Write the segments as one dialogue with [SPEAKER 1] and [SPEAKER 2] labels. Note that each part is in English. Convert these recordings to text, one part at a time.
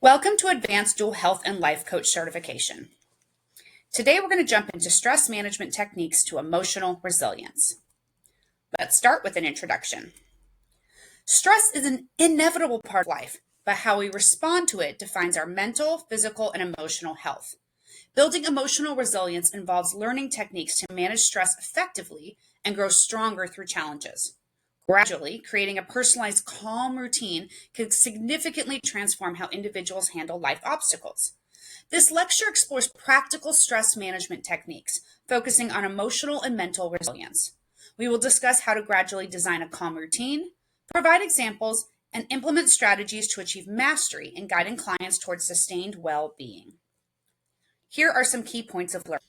[SPEAKER 1] Welcome to Advanced Dual Health and Life Coach Certification. Today we're going to jump into stress management techniques to emotional resilience. Let's start with an introduction. Stress is an inevitable part of life, but how we respond to it defines our mental, physical, and emotional health. Building emotional resilience involves learning techniques to manage stress effectively and grow stronger through challenges. Gradually, creating a personalized, calm routine can significantly transform how individuals handle life obstacles. This lecture explores practical stress management techniques, focusing on emotional and mental resilience. We will discuss how to gradually design a calm routine, provide examples, and implement strategies to achieve mastery in guiding clients towards sustained well-being. Here are some key points of learning.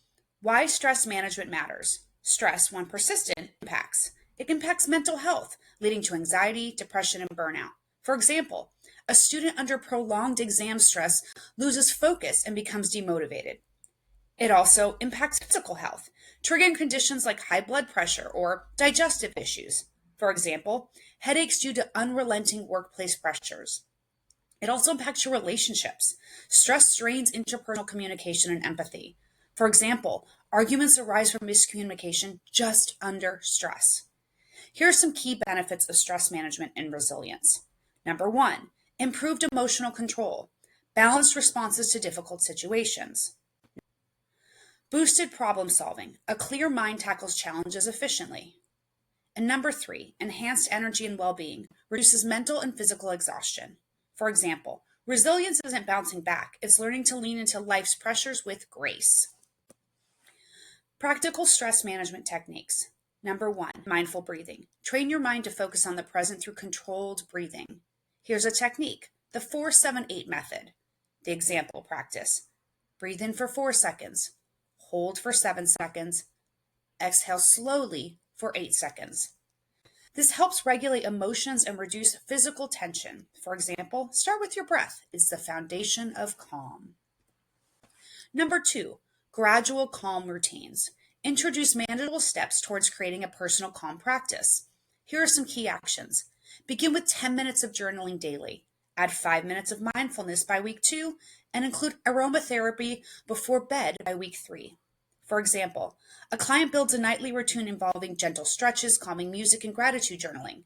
[SPEAKER 1] Why stress management matters. Stress, when persistent, It impacts mental health, leading to anxiety, depression, and burnout. For example, a student under prolonged exam stress loses focus and becomes demotivated. It also impacts physical health, triggering conditions like high blood pressure or digestive issues. For example, headaches due to unrelenting workplace pressures. It also impacts your relationships. Stress strains interpersonal communication and empathy. For example, arguments arise from miscommunication just under stress. Here are some key benefits of stress management and resilience. Number 1, improved emotional control, balanced responses to difficult situations. Boosted problem solving, a clear mind tackles challenges efficiently. And number 3, enhanced energy and well-being, reduces mental and physical exhaustion. For example, resilience isn't bouncing back, it's learning to lean into life's pressures with grace. Practical stress management techniques. Number 1, mindful breathing. Train your mind to focus on the present through controlled breathing. Here's a technique, the 4-7-8 method. The example practice. Breathe in for 4 seconds, hold for 7 seconds, exhale slowly for 8 seconds. This helps regulate emotions and reduce physical tension. For example, start with your breath. It's the foundation of calm. Number 2, gradual calm routines. Introduce manageable steps towards creating a personal calm practice. Here are some key actions. Begin with 10 minutes of journaling daily. Add 5 minutes of mindfulness by week 2, and include aromatherapy before bed by week 3. For example, a client builds a nightly routine involving gentle stretches, calming music, and gratitude journaling.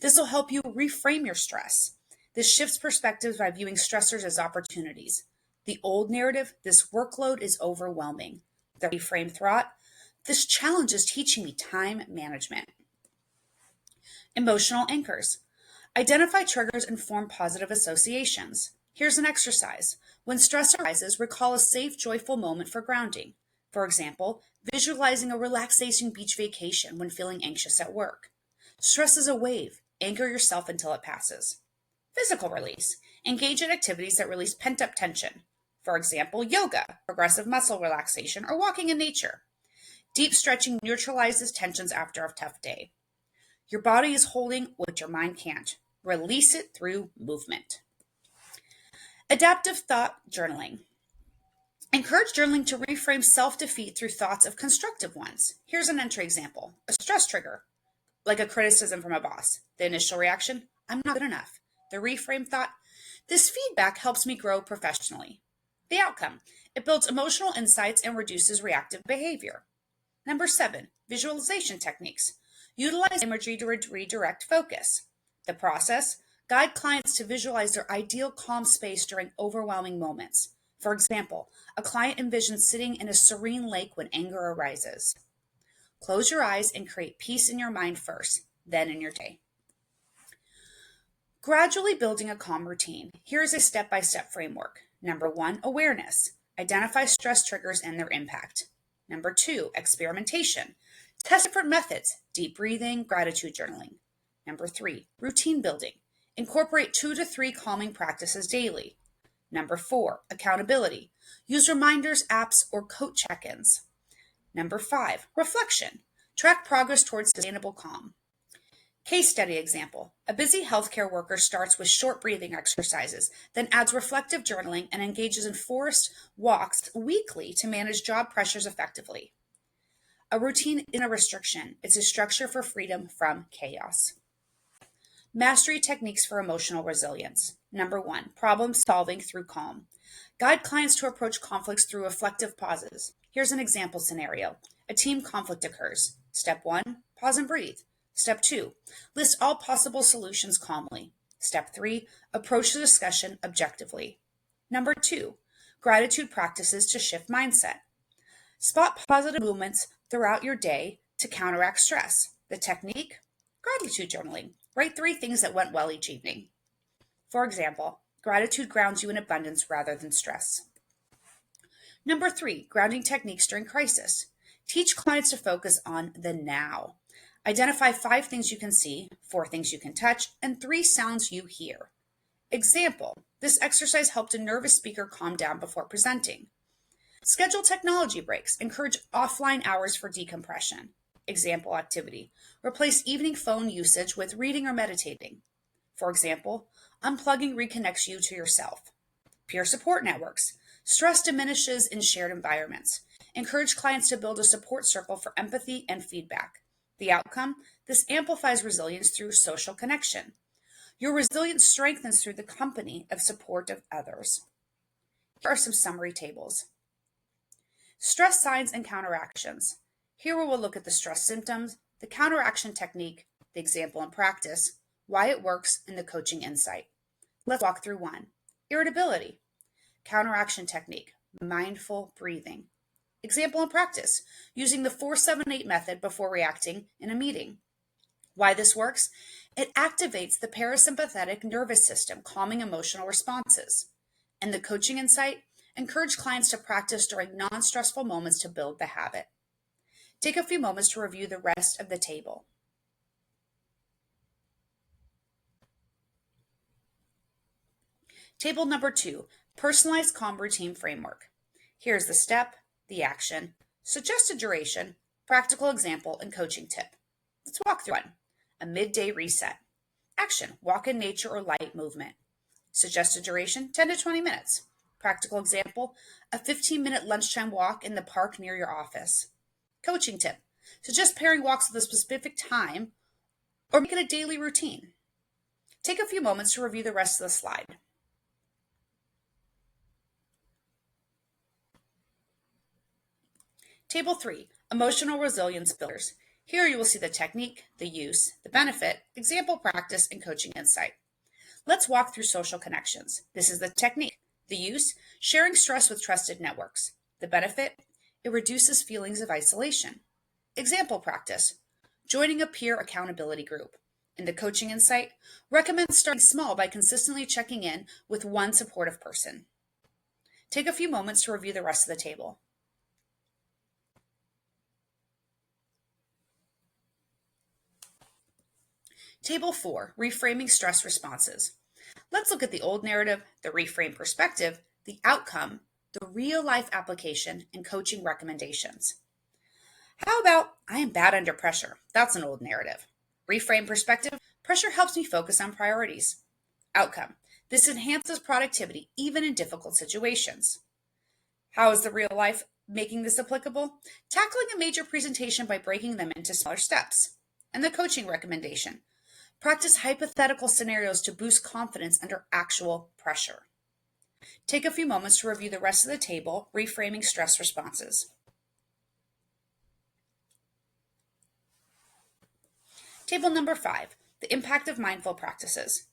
[SPEAKER 1] This will help you reframe your stress. This shifts perspectives by viewing stressors as opportunities. The old narrative, this workload is overwhelming. The reframe thought, this challenge is teaching me time management. Emotional anchors. Identify triggers and form positive associations. Here's an exercise. When stress arises, recall a safe, joyful moment for grounding. For example, visualizing a relaxation beach vacation when feeling anxious at work. Stress is a wave. Anchor yourself until it passes. Physical release. Engage in activities that release pent-up tension. For example, yoga, progressive muscle relaxation, or walking in nature. Deep stretching neutralizes tensions after a tough day. Your body is holding what your mind can't. Release it through movement. Adaptive thought journaling. Encourage journaling to reframe self-defeat through thoughts of constructive ones. Here's an entry example. A stress trigger, like a criticism from a boss. The initial reaction, I'm not good enough. The reframe thought, this feedback helps me grow professionally. The outcome, it builds emotional insights and reduces reactive behavior. Number 7, visualization techniques. Utilize imagery to redirect focus. The process, guide clients to visualize their ideal calm space during overwhelming moments. For example, a client envisions sitting in a serene lake when anger arises. Close your eyes and create peace in your mind first, then in your day. Gradually building a calm routine. Here is a step-by-step framework. Number 1, awareness. Identify stress triggers and their impact. Number 2, experimentation. Test different methods, deep breathing, gratitude journaling. Number 3, routine building. Incorporate 2 to 3 calming practices daily. Number 4, accountability. Use reminders, apps, or coach check-ins. Number 5, reflection. Track progress towards sustainable calm. Case study example. A busy healthcare worker starts with short breathing exercises, then adds reflective journaling and engages in forest walks weekly to manage job pressures effectively. A routine isn't a restriction. It's a structure for freedom from chaos. Mastery techniques for emotional resilience. Number 1, problem solving through calm. Guide clients to approach conflicts through reflective pauses. Here's an example scenario. A team conflict occurs. Step 1, pause and breathe. Step 2, list all possible solutions calmly. Step 3, approach the discussion objectively. Number 2, gratitude practices to shift mindset. Spot positive movements throughout your day to counteract stress. The technique, gratitude journaling. Write 3 things that went well each evening. For example, gratitude grounds you in abundance rather than stress. Number 3, grounding techniques during crisis. Teach clients to focus on the now. Identify 5 things you can see, 4 things you can touch, and 3 sounds you hear. Example, this exercise helped a nervous speaker calm down before presenting. Schedule technology breaks. Encourage offline hours for decompression. Example activity, replace evening phone usage with reading or meditating. For example, unplugging reconnects you to yourself. Peer support networks. Stress diminishes in shared environments. Encourage clients to build a support circle for empathy and feedback. The outcome, this amplifies resilience through social connection. Your resilience strengthens through the company of support of others. Here are some summary tables. Stress signs and counteractions. Here we will look at the stress symptoms, the counteraction technique, the example and practice, why it works, and the coaching insight. Let's walk through 1. Irritability. Counteraction technique, mindful breathing. Example and practice, using the 4-7-8 method before reacting in a meeting. Why this works? It activates the parasympathetic nervous system, calming emotional responses. And the coaching insight, encourage clients to practice during non-stressful moments to build the habit. Take a few moments to review the rest of the table. Table number 2, personalized calm routine framework. Here's the step, the action, suggested duration, practical example, and coaching tip. Let's walk through 1. A midday reset. Action, walk in nature or light movement. Suggested duration, 10 to 20 minutes. Practical example, a 15-minute lunchtime walk in the park near your office. Coaching tip, suggest pairing walks with a specific time or make it a daily routine. Take a few moments to review the rest of the slide. Table 3, emotional resilience builders. Here you will see the technique, the use, the benefit, example practice, and coaching insight. Let's walk through social connections. This is the technique. The use, sharing stress with trusted networks. The benefit, it reduces feelings of isolation. Example practice, joining a peer accountability group. In the coaching insight, recommend starting small by consistently checking in with one supportive person. Take a few moments to review the rest of the table. Table 4, reframing stress responses. Let's look at the old narrative, the reframe perspective, the outcome, the real-life application, and coaching recommendations. How about, I am bad under pressure? That's an old narrative. Reframe perspective, pressure helps me focus on priorities. Outcome, this enhances productivity even in difficult situations. How is the real life making this applicable? Tackling a major presentation by breaking them into smaller steps. And the coaching recommendation, practice hypothetical scenarios to boost confidence under actual pressure. Take a few moments to review the rest of the table, reframing stress responses. Table number 5, the impact of mindful practices.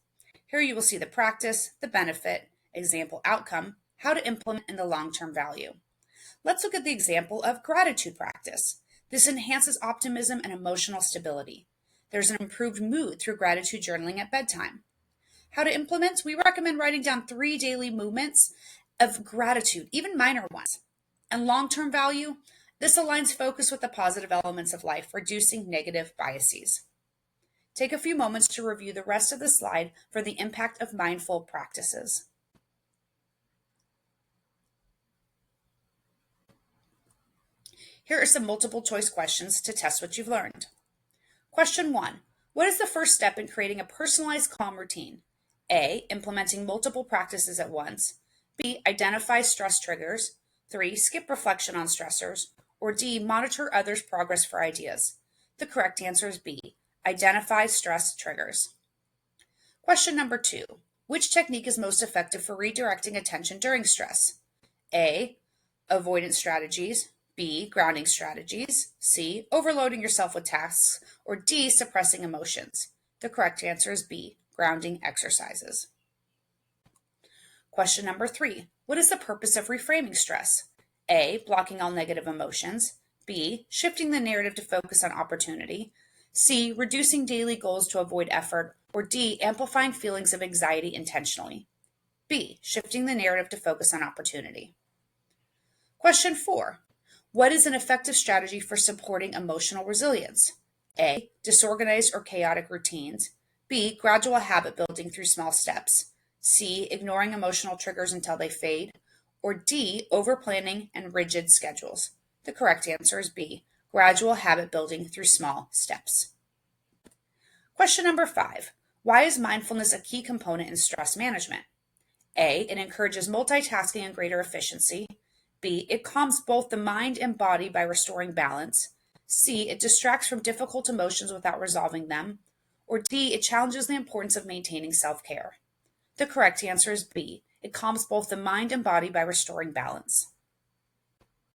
[SPEAKER 1] Here you will see the practice, the benefit, example outcome, how to implement, and the long-term value. Let's look at the example of gratitude practice. This enhances optimism and emotional stability. There's an improved mood through gratitude journaling at bedtime. How to implement? We recommend writing down 3 daily movements of gratitude, even minor ones. And long-term value? This aligns focus with the positive elements of life, reducing negative biases. Take a few moments to review the rest of the slide for the impact of mindful practices. Here are some multiple choice questions to test what you've learned. Question 1. What is the first step in creating a personalized calm routine? A. Implementing multiple practices at once. B. Identify stress triggers. 3. Skip reflection on stressors. Or D. Monitor others' progress for ideas. The correct answer is B. Identify stress triggers. Question number 2. Which technique is most effective for redirecting attention during stress? A. Avoidance strategies. B. Grounding strategies. C. Overloading yourself with tasks. Or D. Suppressing emotions. The correct answer is B. Grounding exercises. Question number 3. What is the purpose of reframing stress? A. Blocking all negative emotions. B. Shifting the narrative to focus on opportunity. C. Reducing daily goals to avoid effort. Or D. Amplifying feelings of anxiety intentionally. B. Shifting the narrative to focus on opportunity. Question 4. What is an effective strategy for supporting emotional resilience? A. Disorganized or chaotic routines. B. Gradual habit building through small steps. C. Ignoring emotional triggers until they fade. Or D. Overplanning and rigid schedules. The correct answer is B. Gradual habit building through small steps. Question number 5. Why is mindfulness a key component in stress management? A. It encourages multitasking and greater efficiency. B. It calms both the mind and body by restoring balance. C. It distracts from difficult emotions without resolving them. Or D. It challenges the importance of maintaining self-care. The correct answer is B. It calms both the mind and body by restoring balance.